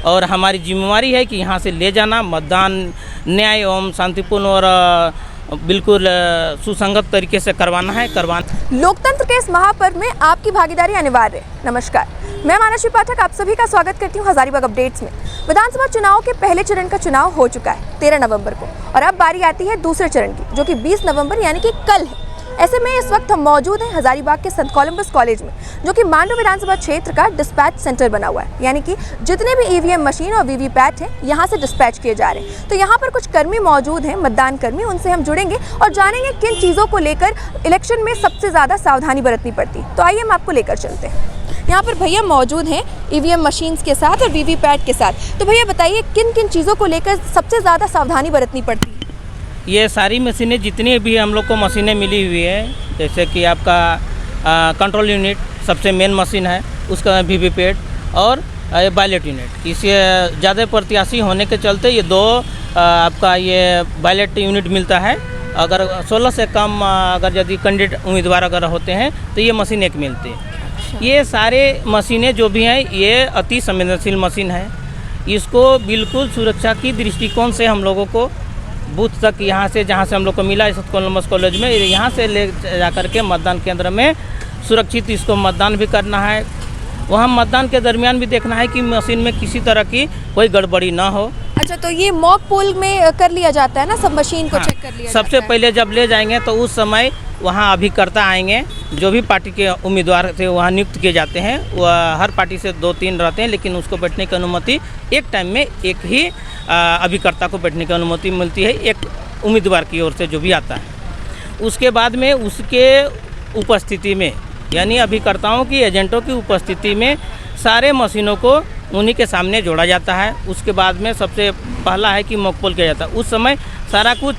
और हमारी जिम्मेवारी है कि यहाँ से ले जाना, मतदान न्याय एवं शांतिपूर्ण और बिल्कुल सुसंगत तरीके से करवाना है। लोकतंत्र के इस महापर्व में आपकी भागीदारी अनिवार्य है। नमस्कार, मैं मानसी पाठक आप सभी का स्वागत करती हूँ हजारीबाग अपडेट्स में। विधानसभा चुनाव के पहले चरण का चुनाव हो चुका है 13 नवंबर को, और अब बारी आती है दूसरे चरण की, जो कि 20 नवंबर यानी कि कल है। ऐसे में इस वक्त हम मौजूद हैं हजारीबाग के संत कोलंबस कॉलेज में, जो कि मांडू विधानसभा क्षेत्र का डिस्पैच सेंटर बना हुआ है, यानी कि जितने भी ईवीएम मशीन और वीवीपैट हैं यहाँ से डिस्पैच किए जा रहे हैं। तो यहाँ पर कुछ कर्मी मौजूद हैं, मतदान कर्मी, उनसे हम जुड़ेंगे और जानेंगे किन चीज़ों को लेकर इलेक्शन में सबसे ज़्यादा सावधानी बरतनी पड़ती। तो आइए हम आपको लेकर चलते हैं। यहाँ पर भैया मौजूद हैं ईवीएम मशीन्स के साथ और वीवीपैट के साथ। तो भैया बताइए किन किन चीज़ों को लेकर सबसे ज़्यादा सावधानी बरतनी पड़ती है? ये सारी मशीनें जितनी भी हम लोग को मशीनें मिली हुई है, जैसे कि आपका कंट्रोल यूनिट सबसे मेन मशीन है, उसका वीवीपैट और बैलेट यूनिट। इसे ज़्यादा प्रत्याशी होने के चलते ये दो आपका ये बैलेट यूनिट मिलता है। अगर 16 से कम अगर यदि कैंडिडेट उम्मीदवार अगर होते हैं तो ये मशीन एक मिलती है। ये सारे मशीनें जो भी हैं ये अति संवेदनशील मशीन है। इसको बिल्कुल सुरक्षा की दृष्टिकोण से हम लोगों को बूथ तक यहाँ से जहाँ से हम लोग को मिला है संत कोलंबस कॉलेज में, यहाँ से ले जाकर के मतदान केंद्र में सुरक्षित इसको मतदान भी करना है। वहाँ मतदान के दरमियान भी देखना है कि मशीन में किसी तरह की कोई गड़बड़ी ना हो। अच्छा, तो ये मॉक पोल में कर लिया जाता है ना, सब मशीन को चेक कर लिया जाता है? सबसे पहले जब ले जाएंगे तो उस समय वहाँ अभिकर्ता आएंगे, जो भी पार्टी के उम्मीदवार थे वहाँ नियुक्त किए जाते हैं। वह हर पार्टी से 2-3 रहते हैं, लेकिन उसको बैठने की अनुमति एक टाइम में एक ही अभिकर्ता को बैठने की अनुमति मिलती है, एक उम्मीदवार की ओर से जो भी आता है। उसके बाद में उसके उपस्थिति में, यानी अभिकर्ताओं की, एजेंटों की उपस्थिति में सारे मशीनों को उन्हीं के सामने जोड़ा जाता है। उसके बाद में सबसे पहला है कि मॉक पोल किया जाता है। उस समय सारा कुछ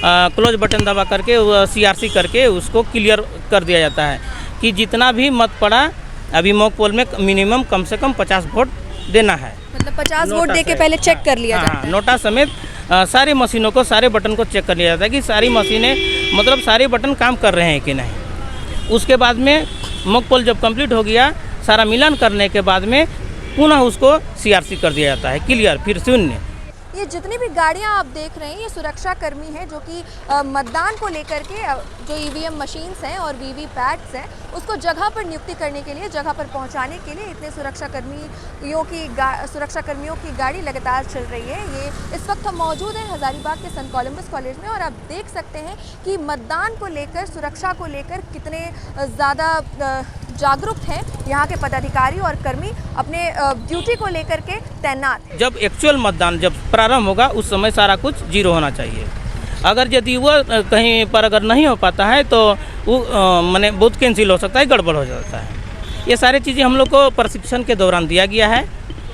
क्लोज बटन दबा करके CRC करके उसको क्लियर कर दिया जाता है कि जितना भी मत पड़ा, अभी मॉक पोल में मिनिमम कम से कम 50 वोट देना है। मतलब 50 वोट दे के पहले चेक कर लिया जाता है। नोटा समेत सारी मशीनों को, सारे बटन को चेक कर लिया जाता है कि सारी मशीनें, मतलब सारे बटन काम कर रहे हैं कि नहीं। उसके बाद में मॉक पोल जब कंप्लीट हो गया, सारा मिलान करने के बाद में पुनः उसको CRC कर दिया जाता है, क्लियर, फिर शून्य। ये जितनी भी गाड़ियां आप देख रहे हैं ये सुरक्षा कर्मी हैं, जो कि मतदान को लेकर के जो ईवीएम मशीन्स हैं और वीवीपैट्स हैं उसको जगह पर नियुक्ति करने के लिए, जगह पर पहुंचाने के लिए इतने सुरक्षा कर्मियों की गाड़ी लगातार चल रही है। ये इस वक्त हम मौजूद हैं हजारीबाग के संत कोलंबस कॉलेज में, और आप देख सकते हैं कि मतदान को लेकर, सुरक्षा को लेकर कितने ज़्यादा जागरूक हैं यहाँ के पदाधिकारी और कर्मी, अपने ड्यूटी को लेकर के तैनात हैं। जब एक्चुअल मतदान जब प्रारंभ होगा उस समय सारा कुछ जीरो होना चाहिए। अगर यदि वह कहीं पर अगर नहीं हो पाता है तो वो माने बूथ कैंसिल हो सकता है, गड़बड़ हो जाता है। ये सारी चीज़ें हम लोग को प्रशिक्षण के दौरान दिया गया है,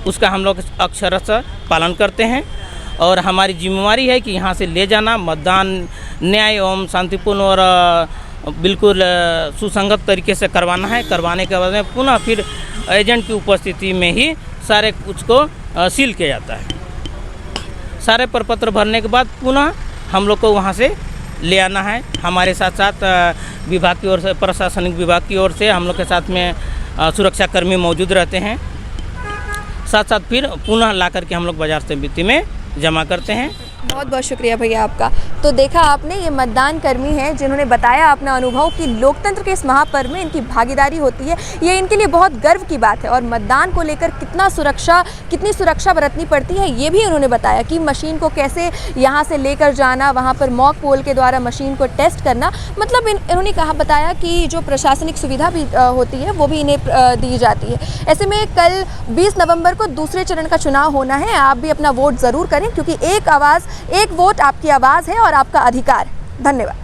उसका हम लोग अक्षरशः पालन करते हैं। और हमारी जिम्मेवारी है कि यहाँ से ले जाना, मतदान न्याय एवं शांतिपूर्ण और बिल्कुल सुसंगत तरीके से करवाना है। करवाने के बाद में पुनः फिर एजेंट की उपस्थिति में ही सारे कुछ को सील किया जाता है। सारे प्रपत्र भरने के बाद पुनः हम लोग को वहाँ से ले आना है। हमारे साथ साथ विभाग की ओर से, प्रशासनिक विभाग की ओर से हम लोग के साथ में सुरक्षा कर्मी मौजूद रहते हैं। साथ साथ फिर पुनः ला करके हम लोग बाजार समिति में जमा करते हैं। बहुत बहुत शुक्रिया भैया आपका। तो देखा आपने, ये मतदान कर्मी हैं जिन्होंने बताया अपना अनुभव कि लोकतंत्र के इस महापर्व में इनकी भागीदारी होती है। ये इनके लिए बहुत गर्व की बात है, और मतदान को लेकर कितनी सुरक्षा बरतनी पड़ती है ये भी उन्होंने बताया कि मशीन को कैसे यहाँ से लेकर जाना, वहाँ पर मॉक पोल के द्वारा मशीन को टेस्ट करना। मतलब इन्होंने बताया कि जो प्रशासनिक सुविधा भी होती है वो भी इन्हें दी जाती है। ऐसे में कल 20 नवंबर को दूसरे चरण का चुनाव होना है। आप भी अपना वोट ज़रूर करें, क्योंकि एक आवाज़, एक वोट आपकी आवाज़ है और आपका अधिकार। धन्यवाद।